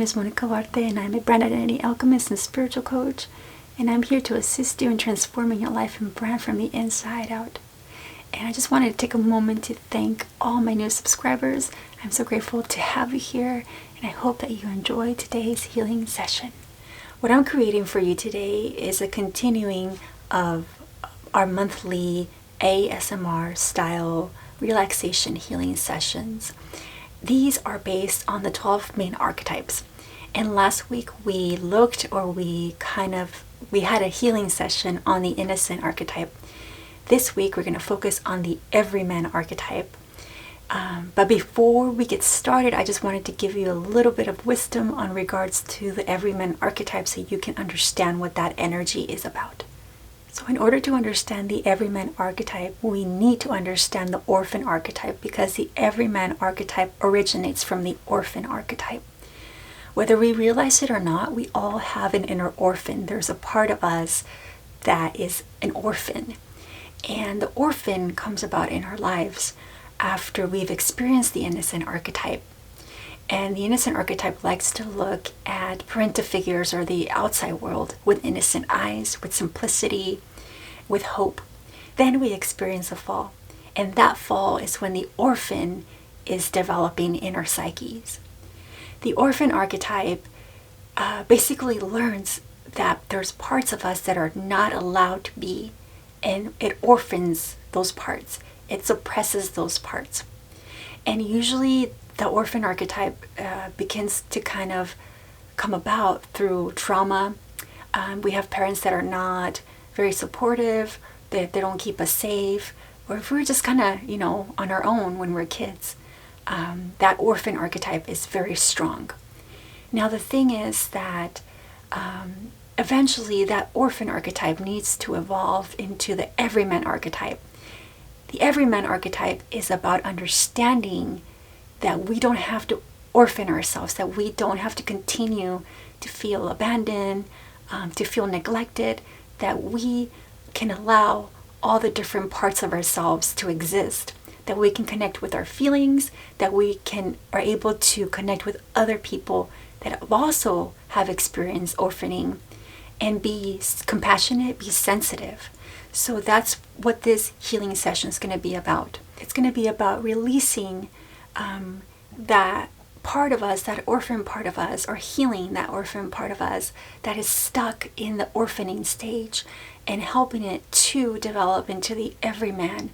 is Monica Duarte, and I'm a brand identity alchemist and spiritual coach, and I'm here to assist you in transforming your life and brand from the inside out. And I just wanted to take a moment to thank all my new subscribers. I'm so grateful to have you here, and I hope that you enjoy today's healing session. What I'm creating for you today is a continuing of our monthly ASMR style relaxation healing sessions. These are based on the 12 main archetypes. And last week we had a healing session on the innocent archetype. This week we're going to focus on the Everyman archetype. But before we get started, I just wanted to give you a little bit of wisdom on regards to the Everyman archetype so you can understand what that energy is about. So in order to understand the Everyman archetype, we need to understand the orphan archetype, because the Everyman archetype originates from the orphan archetype. Whether we realize it or not, we all have an inner orphan. There's a part of us that is an orphan. And the orphan comes about in our lives after we've experienced the innocent archetype. And the innocent archetype likes to look at parental figures or the outside world with innocent eyes, with simplicity, with hope. Then we experience a fall. And that fall is when the orphan is developing in our psyches. The orphan archetype basically learns that there's parts of us that are not allowed to be, and it orphans those parts. It suppresses those parts. And usually the orphan archetype begins to kind of come about through trauma. We have parents that are not very supportive, they don't keep us safe, or if we're just kind of, on our own when we're kids. That orphan archetype is very strong. Now the thing is that eventually that orphan archetype needs to evolve into the Everyman archetype. The Everyman archetype is about understanding that we don't have to orphan ourselves, that we don't have to continue to feel abandoned, to feel neglected, that we can allow all the different parts of ourselves to exist, that we can connect with our feelings, that we are able to connect with other people that also have experienced orphaning, and be compassionate, be sensitive. So that's what this healing session is going to be about. It's going to be about releasing that part of us, that orphan part of us, or healing that orphan part of us that is stuck in the orphaning stage, and helping it to develop into the Everyman,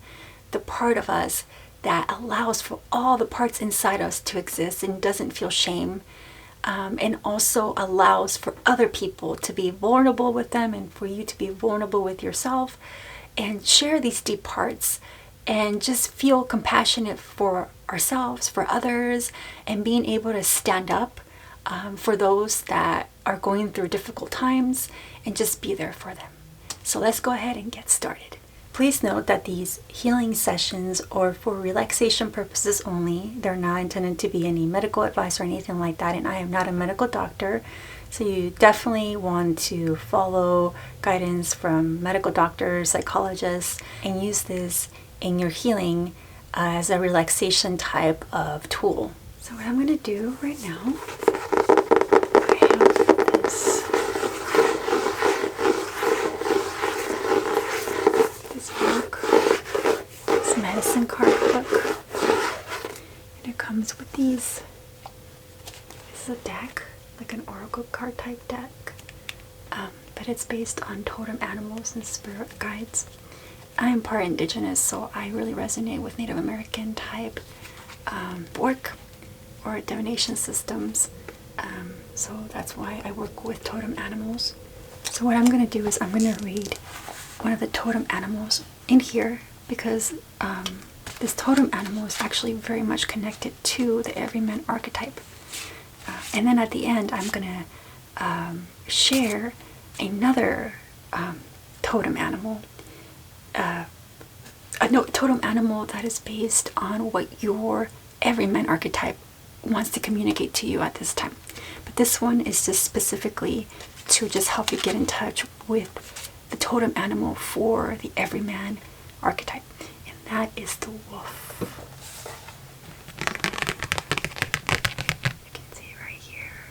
the part of us that allows for all the parts inside us to exist and doesn't feel shame, and also allows for other people to be vulnerable with them, and for you to be vulnerable with yourself and share these deep parts and just feel compassionate for ourselves, for others, and being able to stand up for those that are going through difficult times, and just be there for them. So let's go ahead and get started. Please note that these healing sessions are for relaxation purposes only. They're not intended to be any medical advice or anything like that, and I am not a medical doctor. So you definitely want to follow guidance from medical doctors, psychologists, and use this in your healing as a relaxation type of tool. So what I'm going to do right now, I have this book, this medicine card book, and it comes with these. This is a deck, like an oracle card type deck, but it's based on totem animals and spirit guides. I am part indigenous, so I really resonate with Native American type work or divination systems. So that's why I work with totem animals. So what I'm going to do is I'm going to read one of the totem animals in here, because this totem animal is actually very much connected to the Everyman archetype. And then at the end, I'm going to share another totem animal. Totem animal that is based on what your Everyman archetype wants to communicate to you at this time. But this one is just specifically to just help you get in touch with the totem animal for the Everyman archetype, and that is the wolf. You can see it right here.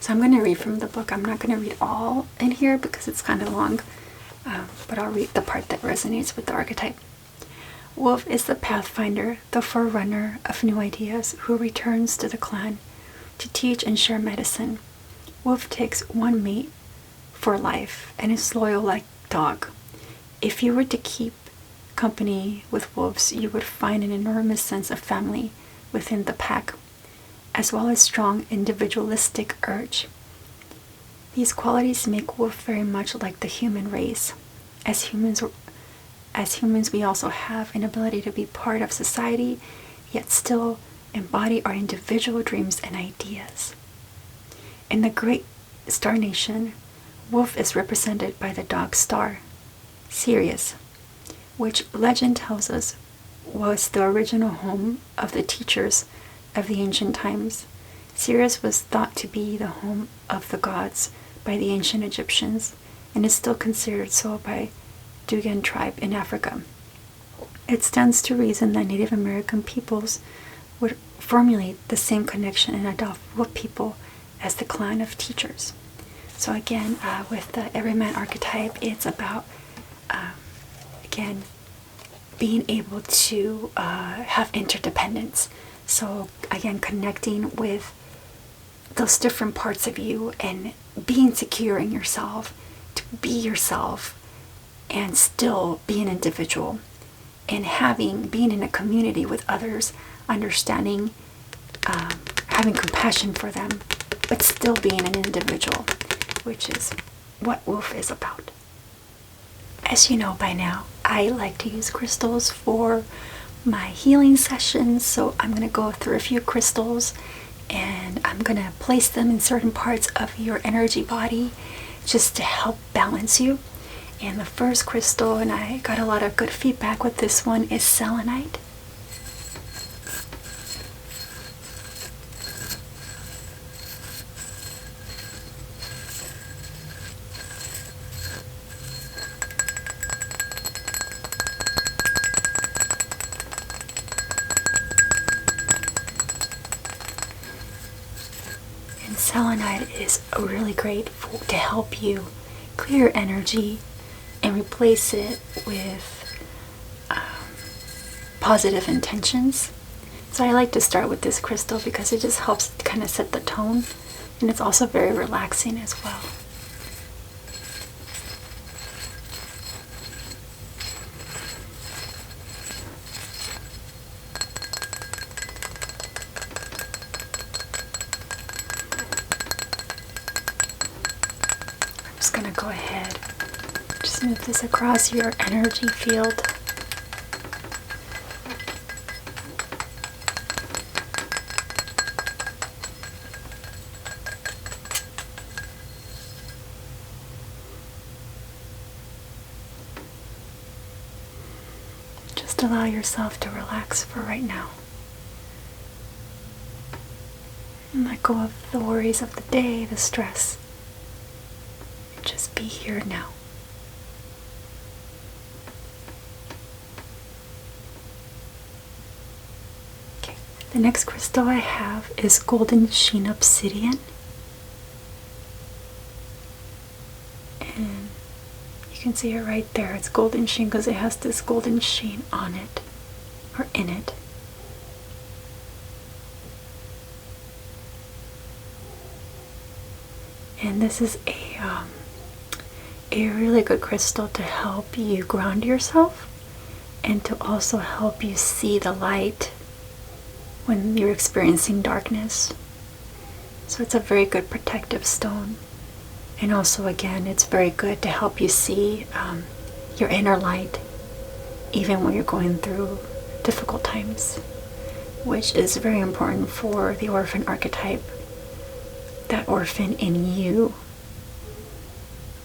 So I'm going to read from the book. I'm not going to read all in here because it's kind of long, but I'll read the part that resonates with the archetype. Wolf is the pathfinder, the forerunner of new ideas, who returns to the clan to teach and share medicine. Wolf takes one mate for life and is loyal like dog. If you were to keep company with wolves, you would find an enormous sense of family within the pack, as well as strong individualistic urge. These qualities make wolf very much like the human race. As humans, we also have an ability to be part of society, yet still embody our individual dreams and ideas. In the great star nation, wolf is represented by the dog star, Sirius, which legend tells us was the original home of the teachers of the ancient times. Sirius was thought to be the home of the gods by the ancient Egyptians, and is still considered so by Dugan tribe in Africa. It stands to reason that Native American peoples would formulate the same connection and adopt wolf people as the clan of teachers. So again, with the Everyman archetype, it's about, again, being able to have interdependence. So again, connecting with those different parts of you and being secure in yourself, to be yourself and still be an individual, and being in a community with others, understanding, having compassion for them, but still being an individual, which is what wolf is about. As you know by now, I like to use crystals for my healing sessions, so I'm going to go through a few crystals and I'm going to place them in certain parts of your energy body just to help balance you. And the first crystal, and I got a lot of good feedback with this one, is selenite. And selenite is really great to help you clear energy and replace it with positive intentions. So I like to start with this crystal because it just helps kind of set the tone, and it's also very relaxing as well. I'm just going to go ahead, just move this across your energy field. Just allow yourself to relax for right now. And let go of the worries of the day, the stress. Just be here now. Okay, the next crystal I have is golden sheen obsidian. And you can see it right there. It's golden sheen because it has this golden sheen on it, or in it. And this is a really good crystal to help you ground yourself and to also help you see the light when you're experiencing darkness. So it's a very good protective stone. And also, again, it's very good to help you see your inner light even when you're going through difficult times, which is very important for the orphan archetype. That orphan in you,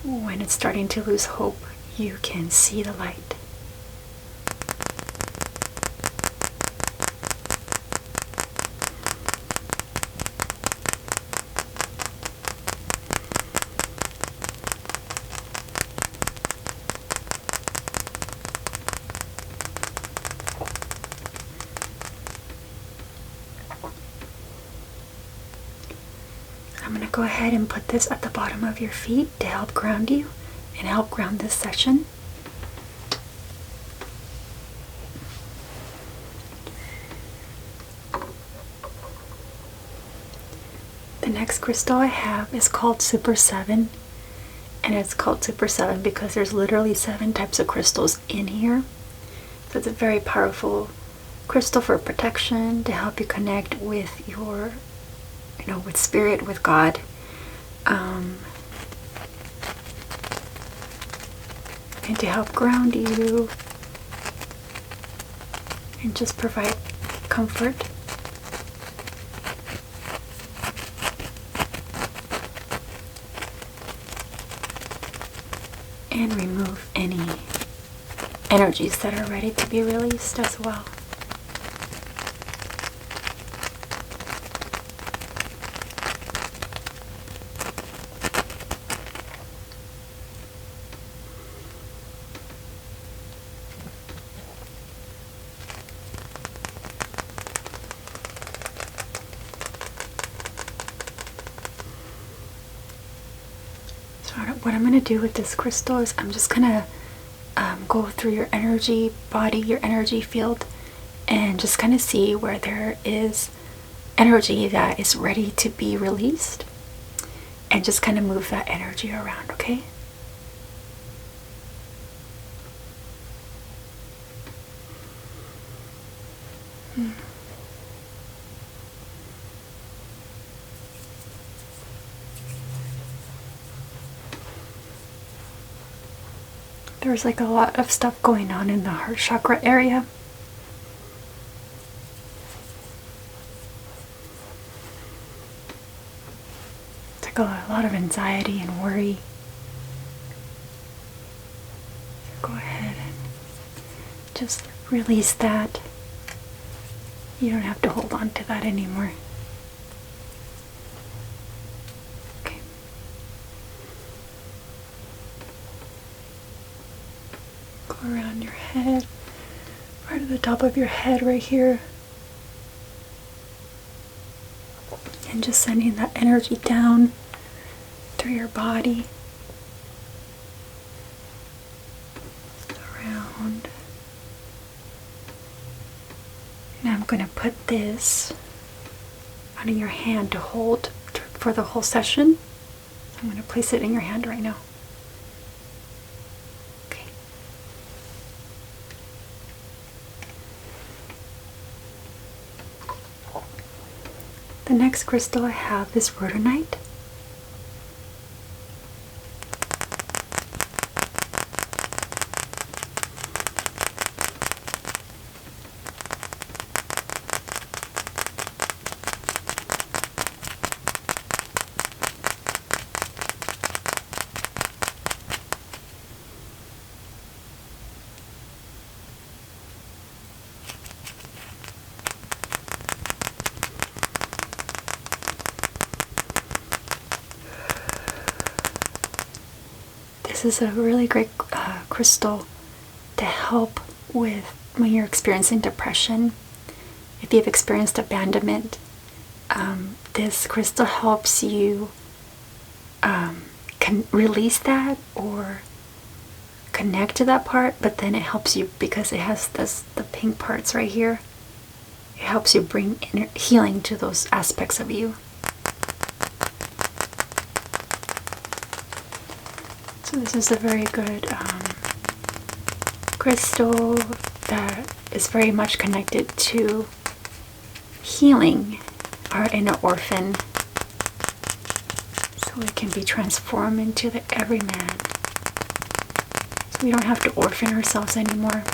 when it's starting to lose hope, you can see the light. I'm going to to go ahead and put this at the bottom of your feet to help ground you and help ground this session. The next crystal I have is called Super 7, and it's called Super 7 because there's literally 7 types of crystals in here. So it's a very powerful crystal for protection, to help you connect with your, with spirit, with God. And to help ground you and just provide comfort. And remove any energies that are ready to be released as well. What I'm going to do with this crystal is I'm just going to go through your energy body, your energy field, and just kind of see where there is energy that is ready to be released, and just kind of move that energy around, okay? There's like a lot of stuff going on in the heart chakra area. It's like a lot of anxiety and worry. So go ahead and just release that. You don't have to hold on to that anymore. Around your head, right at the top of your head right here, and just sending that energy down through your body, around. And I'm going to put this under your hand to hold for the whole session. I'm going to place it in your hand right now. The next crystal I have is rhodonite. This is a really great crystal to help with when you're experiencing depression. If you've experienced abandonment, this crystal helps you can release that or connect to that part, but then it helps you because it has the pink parts right here. It helps you bring inner healing to those aspects of you. So this is a very good crystal that is very much connected to healing our inner orphan, so we can be transformed into the everyman. So we don't have to orphan ourselves anymore.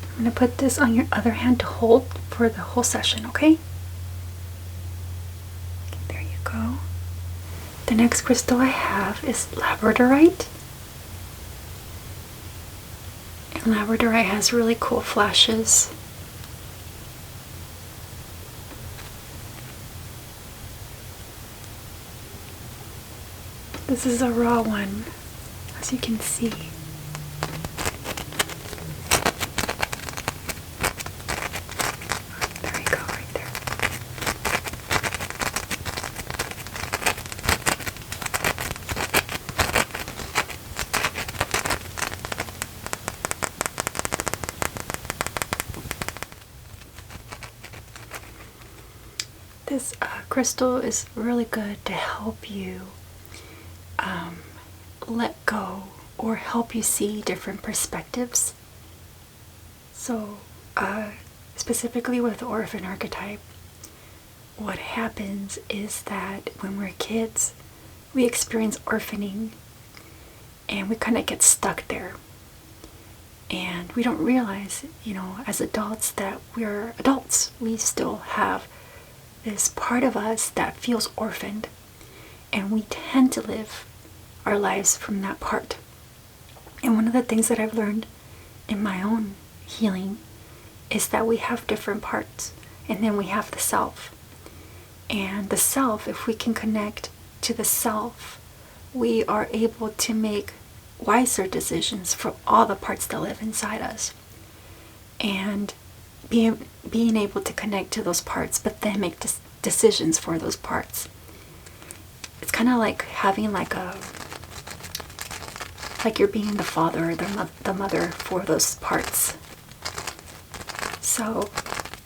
I'm going to put this on your other hand to hold for the whole session, okay? There you go. The next crystal I have is labradorite. And labradorite has really cool flashes. This is a raw one, as you can see. crystal is really good to help you let go or help you see different perspectives. So, specifically with the orphan archetype, what happens is that when we're kids, we experience orphaning and we kind of get stuck there. And we don't realize, as adults that we're adults. We still have this part of us that feels orphaned, and we tend to live our lives from that part. And one of the things that I've learned in my own healing is that we have different parts, and then we have the self. And the self, if we can connect to the self, we are able to make wiser decisions for all the parts that live inside us. And being able to connect to those parts, but then make decisions for those parts. It's kind of like having like you're being the father or the mother for those parts. So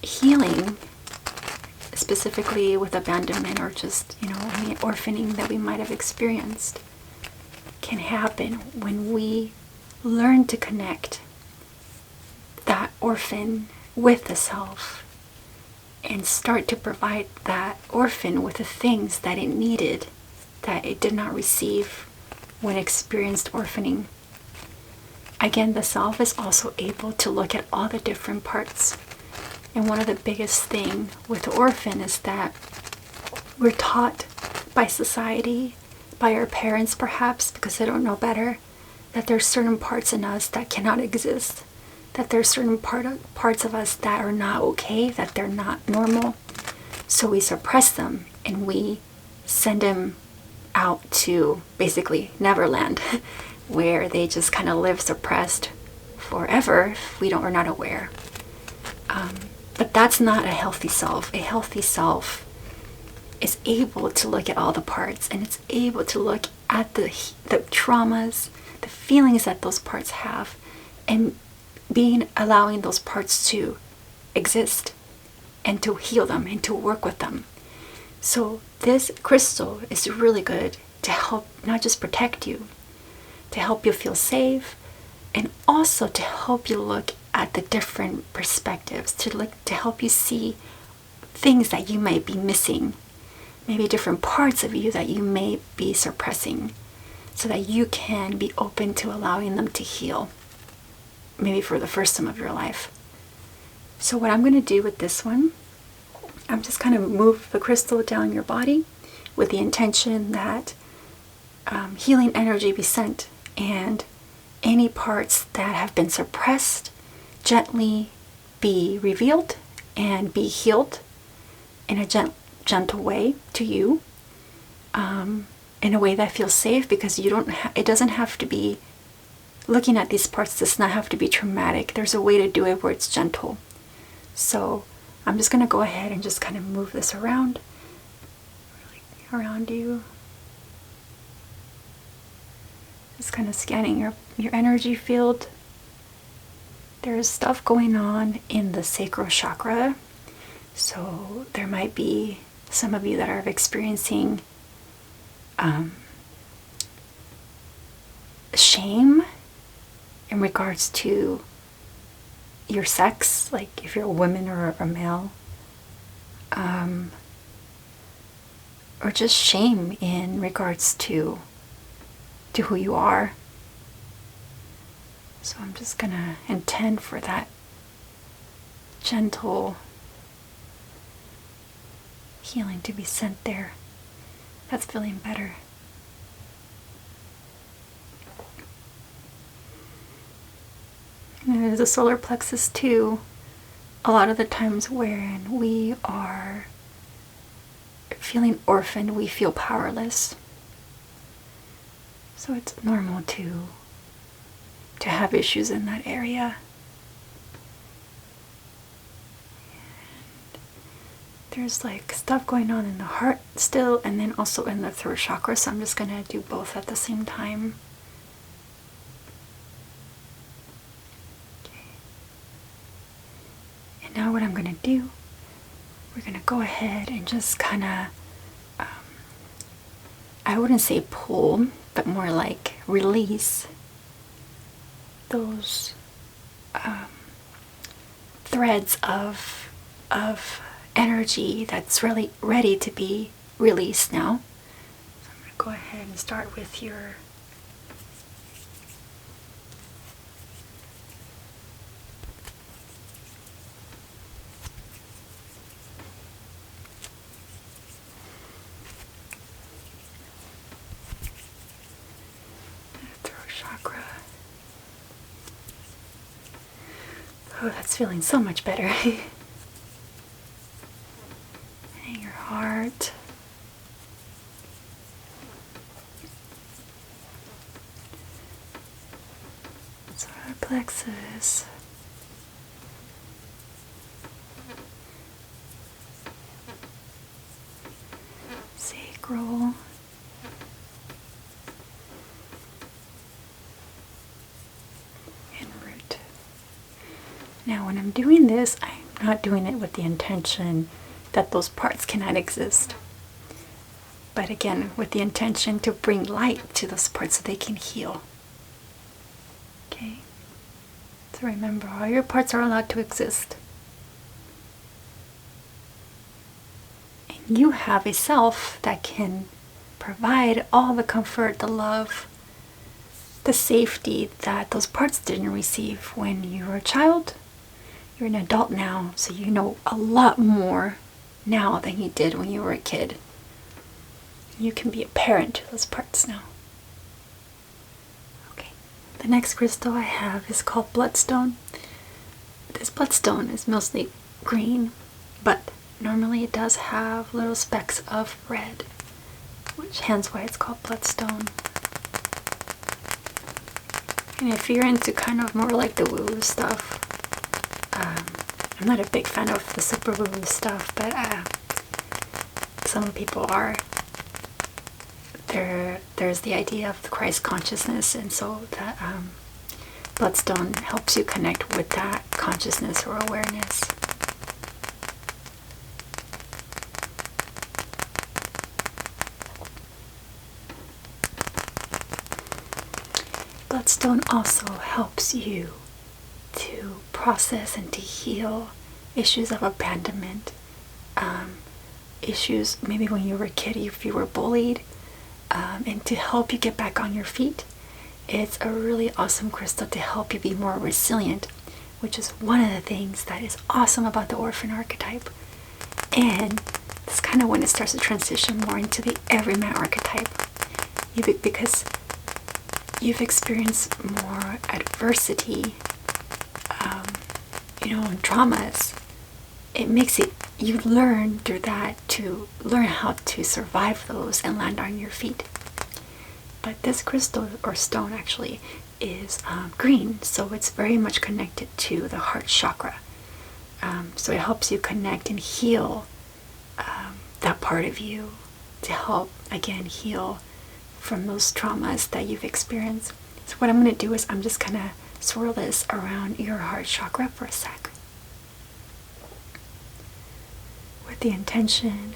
healing, specifically with abandonment or just, any orphaning that we might have experienced, can happen when we learn to connect that orphan with the self and start to provide that orphan with the things that it needed that it did not receive when experienced orphaning. Again, the self is also able to look at all the different parts. And one of the biggest thing with the orphan is that we're taught by society, by our parents perhaps, because they don't know better, that there's certain parts in us that cannot exist, that there's certain parts of us that are not okay, that they're not normal. So we suppress them and we send them out to basically Neverland, where they just kind of live suppressed forever if we're not aware. But that's not a healthy self. A healthy self is able to look at all the parts, and it's able to look at the traumas, the feelings that those parts have, and allowing those parts to exist and to heal them and to work with them. So this crystal is really good to help not just protect you, to help you feel safe, and also to help you look at the different perspectives, to help you see things that you might be missing, maybe different parts of you that you may be suppressing, so that you can be open to allowing them to heal, maybe for the first time of your life. So what I'm going to do with this one, I'm just kind of move the crystal down your body with the intention that healing energy be sent, and any parts that have been suppressed gently be revealed and be healed in a gentle way to you, in a way that feels safe, because it doesn't have to be, looking at these parts does not have to be traumatic. There's a way to do it where it's gentle. So I'm just going to go ahead and just kind of move this around you. Just kind of scanning your energy field. There's stuff going on in the sacral chakra. So there might be some of you that are experiencing shame in regards to your sex, like if you're a woman or a male, or just shame in regards to who you are. So I'm just gonna intend for that gentle healing to be sent there. That's feeling better. And there's a solar plexus too. A lot of the times when we are feeling orphaned, we feel powerless. So it's normal to have issues in that area. And there's like stuff going on in the heart still, and then also in the throat chakra. So I'm just gonna do both at the same time. Okay. And now what I'm gonna do, we're gonna go ahead and just kind of I wouldn't say pull, but more like release those threads of energy that's really ready to be released now. So I'm going to go ahead and start with your throat chakra. Oh, that's feeling so much better. And your heart. Solar plexus. Sacral. And root. Now when I'm doing this, I'm not doing it with the intention that those parts cannot exist. But again, with the intention to bring light to those parts so they can heal. Okay? So remember, all your parts are allowed to exist. And you have a self that can provide all the comfort, the love, the safety that those parts didn't receive when you were a child. You're an adult now, so you know a lot more now than you did when you were a kid. You can be a parent to those parts now. Okay, the next crystal I have is called bloodstone. This bloodstone is mostly green, but normally it does have little specks of red, which hence why it's called bloodstone. And if you're into kind of more like the woo-woo stuff, I'm not a big fan of the super woo-woo stuff, but some people are. There's the idea of the Christ consciousness, and so that bloodstone helps you connect with that consciousness or awareness. Bloodstone also helps you to process and to heal issues of abandonment, issues maybe when you were a kid, if you were bullied, and to help you get back on your feet. It's a really awesome crystal to help you be more resilient, which is one of the things that is awesome about the orphan archetype. And it's kind of when it starts to transition more into the everyman archetype, because you've experienced more adversity, traumas. It makes it, you learn through that to learn how to survive those and land on your feet. But this crystal, or stone actually, is green, so it's very much connected to the heart chakra. So it helps you connect and heal that part of you, to help, again, heal from those traumas that you've experienced. So what I'm going to do is I'm just going to swirl this around your heart chakra for a sec, with the intention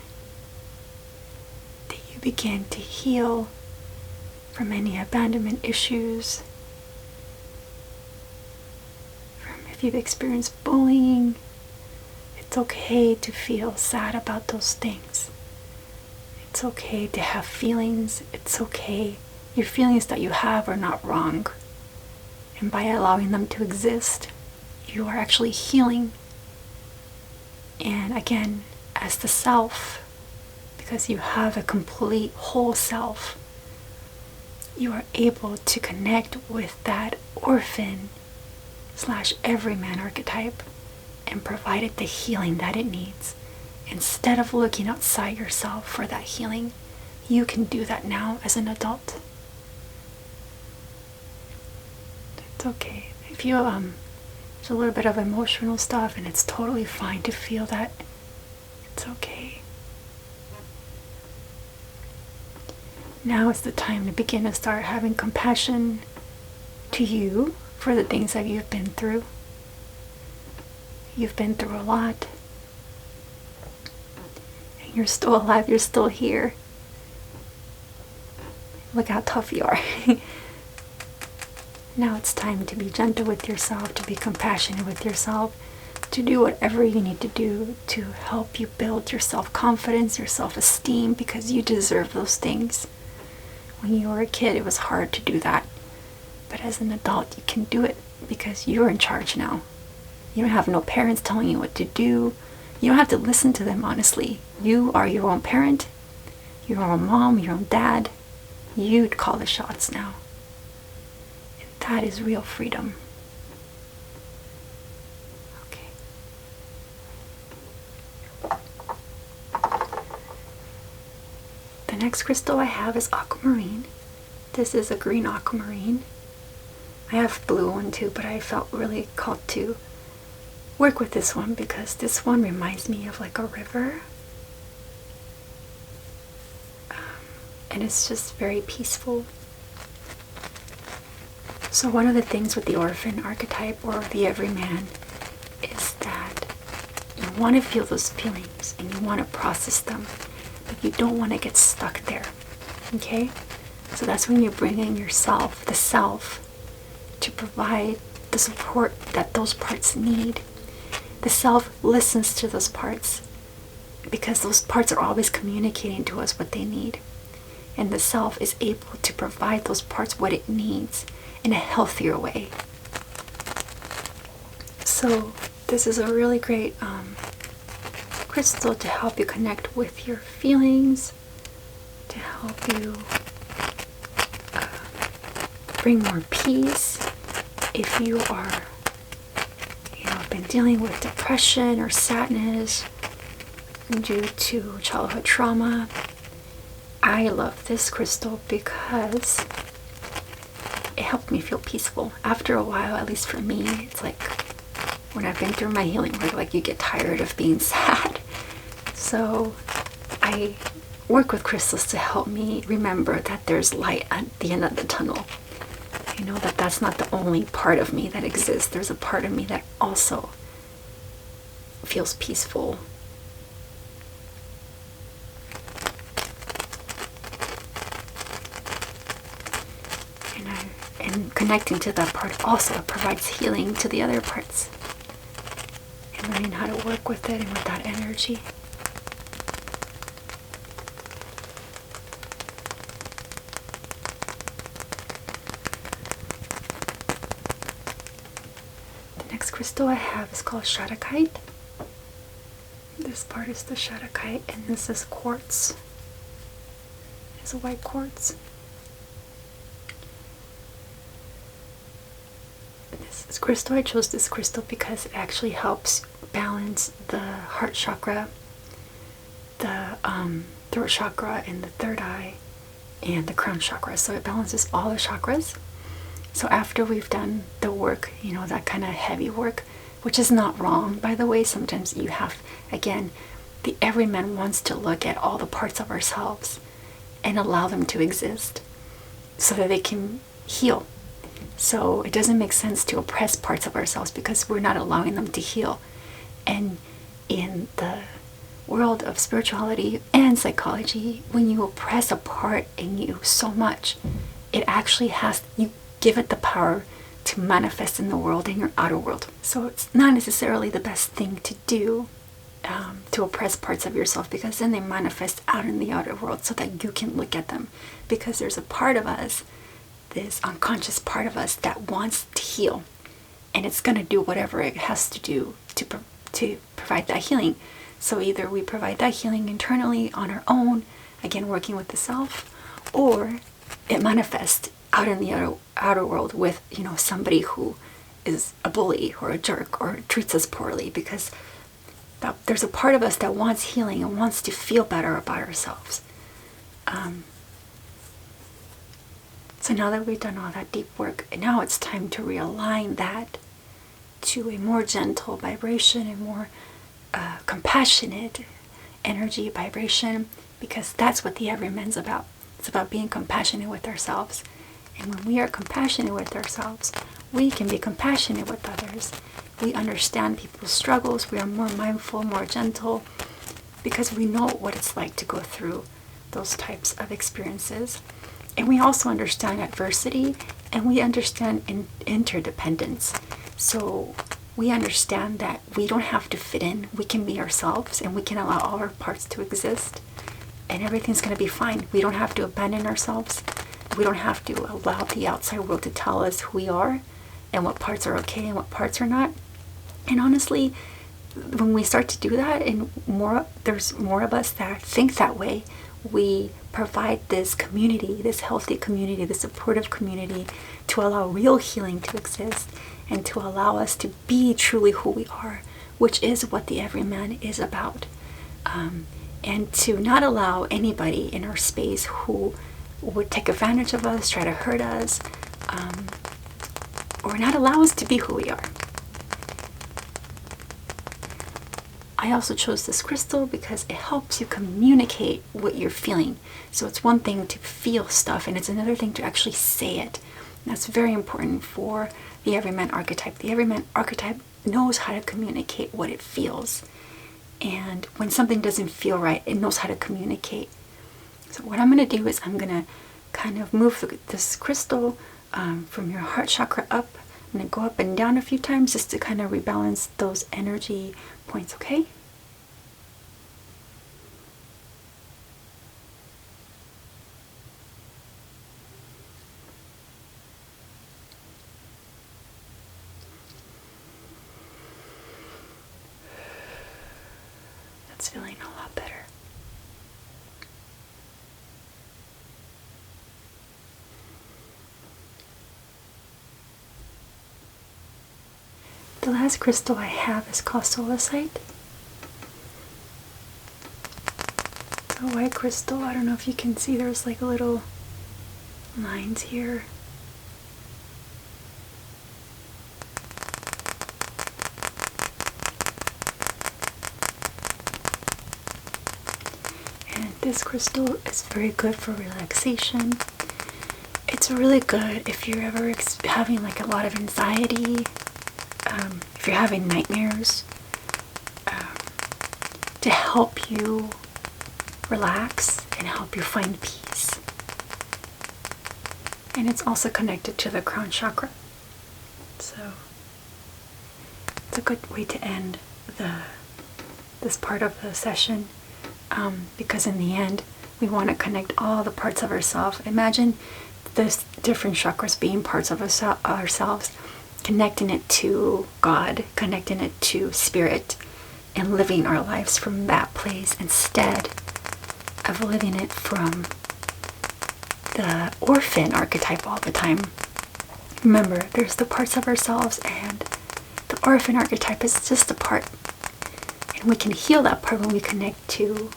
that you begin to heal from any abandonment issues, from if you've experienced bullying. It's okay to feel sad about those things. It's okay to have feelings. It's okay. Your feelings that you have are not wrong. And by allowing them to exist, you are actually healing. And again, as the self, because you have a complete whole self, you are able to connect with that orphan / everyman archetype and provide it the healing that it needs. Instead of looking outside yourself for that healing, you can do that now as an adult. It's okay. If you there's a little bit of emotional stuff, and it's totally fine to feel that. It's okay. Now is the time to begin to start having compassion to you for the things that you've been through. You've been through a lot. And you're still alive, you're still here. Look how tough you are. Now it's time to be gentle with yourself, to be compassionate with yourself, to do whatever you need to do to help you build your self-confidence, your self-esteem, because you deserve those things. When you were a kid, it was hard to do that. But as an adult, you can do it because you're in charge now. You don't have no parents telling you what to do. You don't have to listen to them, honestly. You are your own parent, your own mom, your own dad. You'd call the shots now. And that is real freedom. Okay. The next crystal I have is aquamarine. This is a green aquamarine. I have blue one too, but I felt really called to work with this one because this one reminds me of like a river. And it's just very peaceful. So one of the things with the orphan archetype or the everyman is that you want to feel those feelings and you want to process them, but you don't want to get stuck there. Okay? So that's when you bring in yourself, the self, to provide the support that those parts need. The self listens to those parts because those parts are always communicating to us what they need. And the self is able to provide those parts what it needs in a healthier way. So this is a really great crystal to help you connect with your feelings, to help you bring more peace. If you are, been dealing with depression or sadness due to childhood trauma, I love this crystal because it helped me feel peaceful. After a while, at least for me, it's like when I've been through my healing work, like you get tired of being sad. So I work with crystals to help me remember that there's light at the end of the tunnel. You know, that that's not the only part of me that exists. There's a part of me that also feels peaceful. And connecting to that part also provides healing to the other parts. And learning how to work with it and with that energy. The next crystal I have is called Shatakite. This part is the Shatakite, and this is quartz. It's a white quartz. This crystal, I chose this crystal because it actually helps balance the heart chakra, the throat chakra, and the third eye, and the crown chakra. So it balances all the chakras. So after we've done the work, that kind of heavy work, which is not wrong, by the way. Sometimes you have, again, the everyman wants to look at all the parts of ourselves and allow them to exist so that they can heal. So it doesn't make sense to oppress parts of ourselves because we're not allowing them to heal. And in the world of spirituality and psychology, when you oppress a part in you so much, it actually you give it the power to manifest in the world, in your outer world. So it's not necessarily the best thing to do, to oppress parts of yourself, because then they manifest out in the outer world so that you can look at them. Because there's a part of us, this unconscious part of us, that wants to heal, and it's going to do whatever it has to do to provide that healing. So either we provide that healing internally on our own, again working with the self, or it manifests out in the outer world with somebody who is a bully or a jerk or treats us poorly, because there's a part of us that wants healing and wants to feel better about ourselves. So now that we've done all that deep work, now it's time to realign that to a more gentle vibration, a more compassionate energy vibration, because that's what the everyman's about. It's about being compassionate with ourselves. And when we are compassionate with ourselves, we can be compassionate with others. We understand people's struggles. We are more mindful, more gentle, because we know what it's like to go through those types of experiences. And we also understand adversity, and we understand interdependence. So we understand that we don't have to fit in. We can be ourselves, and we can allow all our parts to exist, and everything's going to be fine. We don't have to abandon ourselves. We don't have to allow the outside world to tell us who we are and what parts are okay and what parts are not. And honestly, when we start to do that, and there's more of us that think that way, we provide this community, this healthy community, this supportive community, to allow real healing to exist and to allow us to be truly who we are, which is what the Everyman is about. And to not allow anybody in our space who would take advantage of us, try to hurt us, or not allow us to be who we are. I also chose this crystal because it helps you communicate what you're feeling. So it's one thing to feel stuff, and it's another thing to actually say it. And that's very important for the Everyman archetype. The Everyman archetype knows how to communicate what it feels. And when something doesn't feel right, it knows how to communicate. So what I'm going to do is I'm going to kind of move this crystal from your heart chakra up. I'm going to go up and down a few times just to kind of rebalance those energy points, okay? That's feeling a lot better. The last crystal I have is called solasite. It's a white crystal. I don't know if you can see, there's like little lines here. And this crystal is very good for relaxation. It's really good if you're ever having like a lot of anxiety, if you're having nightmares, to help you relax and help you find peace. And it's also connected to the crown chakra. So it's a good way to end this part of the session, because in the end we want to connect all the parts of ourselves. Imagine those different chakras being parts of ourselves, connecting it to God, connecting it to spirit, and living our lives from that place instead of living it from the orphan archetype all the time. Remember, there's the parts of ourselves, and the orphan archetype is just a part. And we can heal that part when we connect to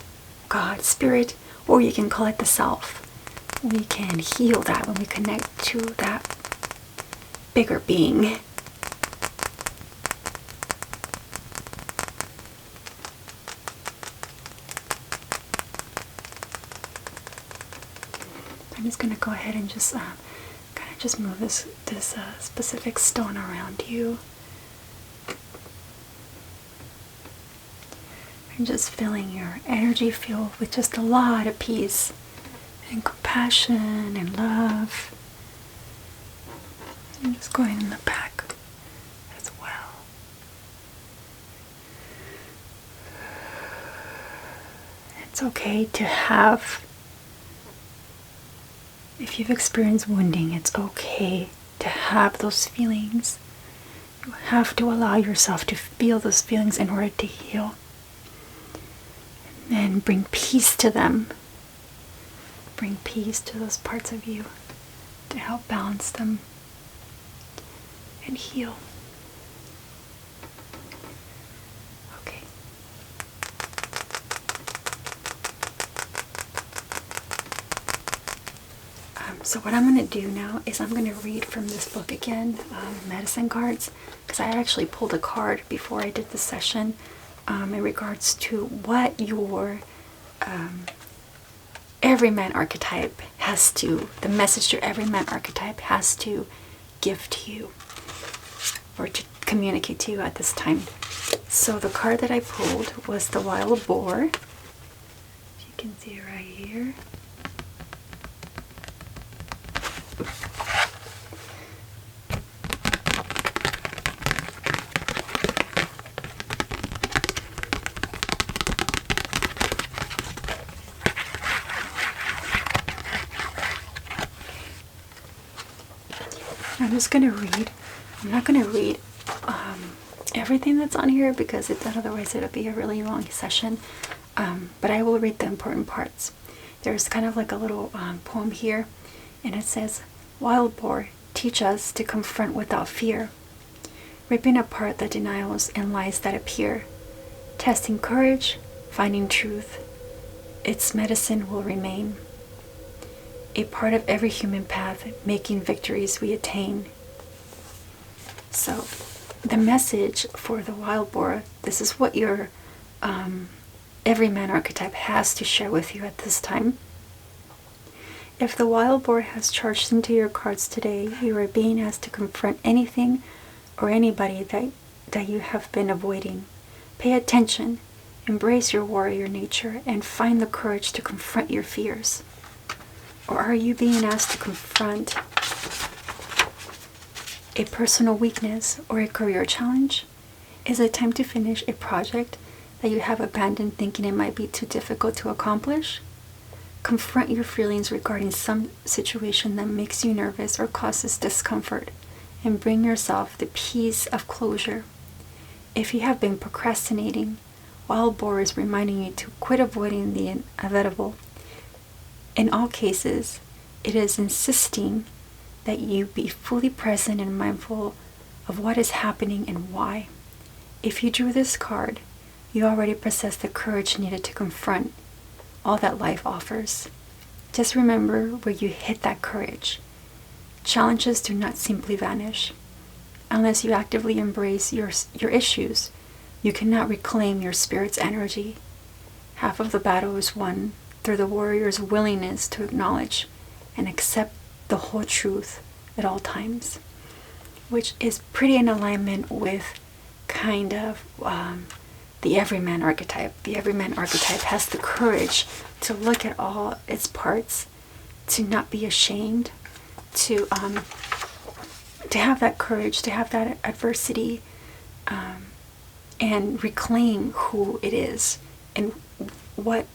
God, spirit, or you can call it the self. We can heal that when we connect to that bigger being. I'm just going to go ahead and just kind of just move this specific stone around you. I'm just feeling your energy filled with just a lot of peace and compassion and love. I'm just going in the back as well. It's okay to have, if you've experienced wounding, it's okay to have those feelings. You have to allow yourself to feel those feelings in order to heal. And bring peace to them. Bring peace to those parts of you to help balance them and heal. Okay. So what I'm going to do now is I'm going to read from this book again, Medicine Cards, because I actually pulled a card before I did the session in regards to what your Everyman archetype has to, the message your Everyman archetype has to give to you or to communicate to you at this time. So the card that I pulled was the Wild Boar. You can see it right here. I'm just going to read. I'm not going to read everything that's on here because otherwise it'll be a really long session. But I will read the important parts. There's kind of like a little poem here, and it says, "Wild boar, teach us to confront without fear, ripping apart the denials and lies that appear, testing courage, finding truth. Its medicine will remain, a part of every human path, making victories we attain." So, the message for the wild boar, this is what your Everyman archetype has to share with you at this time. If the wild boar has charged into your cards today, you are being asked to confront anything or anybody that you have been avoiding. Pay attention, embrace your warrior nature, and find the courage to confront your fears. Or are you being asked to confront a personal weakness or a career challenge? Is it time to finish a project that you have abandoned thinking it might be too difficult to accomplish? Confront your feelings regarding some situation that makes you nervous or causes discomfort, and bring yourself the peace of closure. If you have been procrastinating, Wild Boar is reminding you to quit avoiding the inevitable. In all cases, it is insisting that you be fully present and mindful of what is happening and why. If you drew this card, you already possess the courage needed to confront all that life offers. Just remember where you hit that courage. Challenges do not simply vanish. Unless you actively embrace your issues, you cannot reclaim your spirit's energy. Half of the battle is won through the warrior's willingness to acknowledge and accept the whole truth at all times, which is pretty in alignment with kind of the Everyman archetype. The Everyman archetype has the courage to look at all its parts, to not be ashamed, to have that courage, to have that adversity, and reclaim who it is and what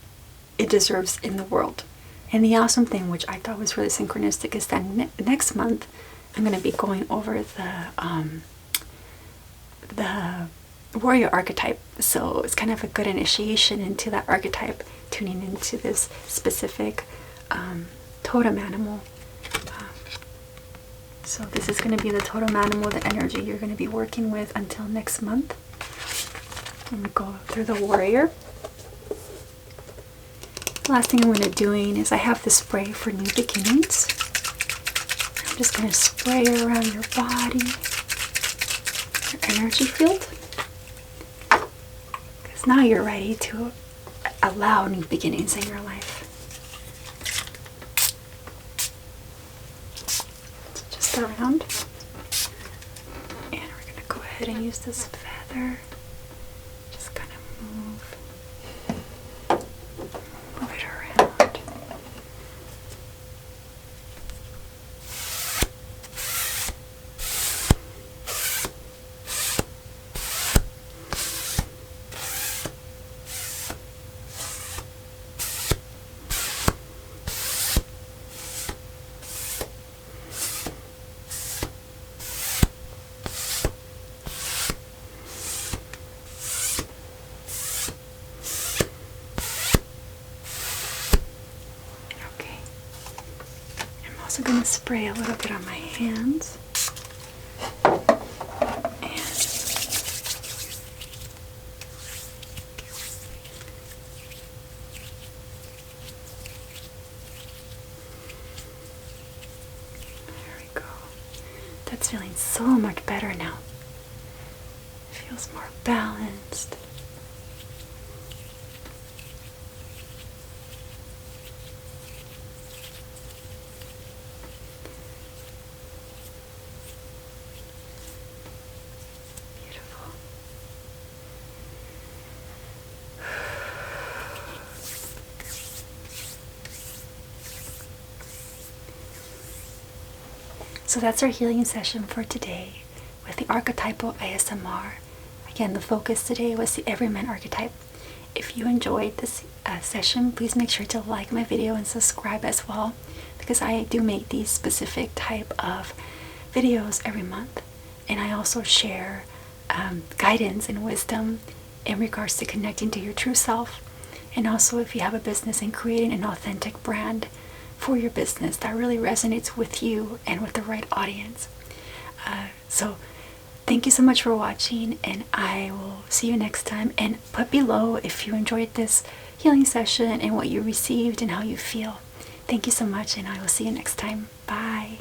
it deserves in the world. And the awesome thing, which I thought was really synchronistic, is that next month I'm going to be going over the warrior archetype. So it's kind of a good initiation into that archetype, tuning into this specific totem animal. So this is going to be the totem animal, the energy you're going to be working with until next month. I'm going to go through the warrior. Last thing I'm going to be doing is I have this spray for new beginnings. I'm just going to spray it around your body, your energy field. Because now you're ready to allow new beginnings in your life. So just around. And we're going to go ahead and use this feather. Just kind of move it around. I'm also going to spray a little bit on my hands. There we go. That's feeling so much better now. It feels more balanced. So that's our healing session for today with the Archetypal ASMR. Again, the focus today was the Everyman Archetype. If you enjoyed this session, please make sure to like my video and subscribe as well, because I do make these specific type of videos every month. And I also share guidance and wisdom in regards to connecting to your true self. And also if you have a business and creating an authentic brand for your business that really resonates with you and with the right audience. So thank you so much for watching, and I will see you next time. And put below if you enjoyed this healing session and what you received and how you feel. Thank you so much, and I will see you next time. Bye.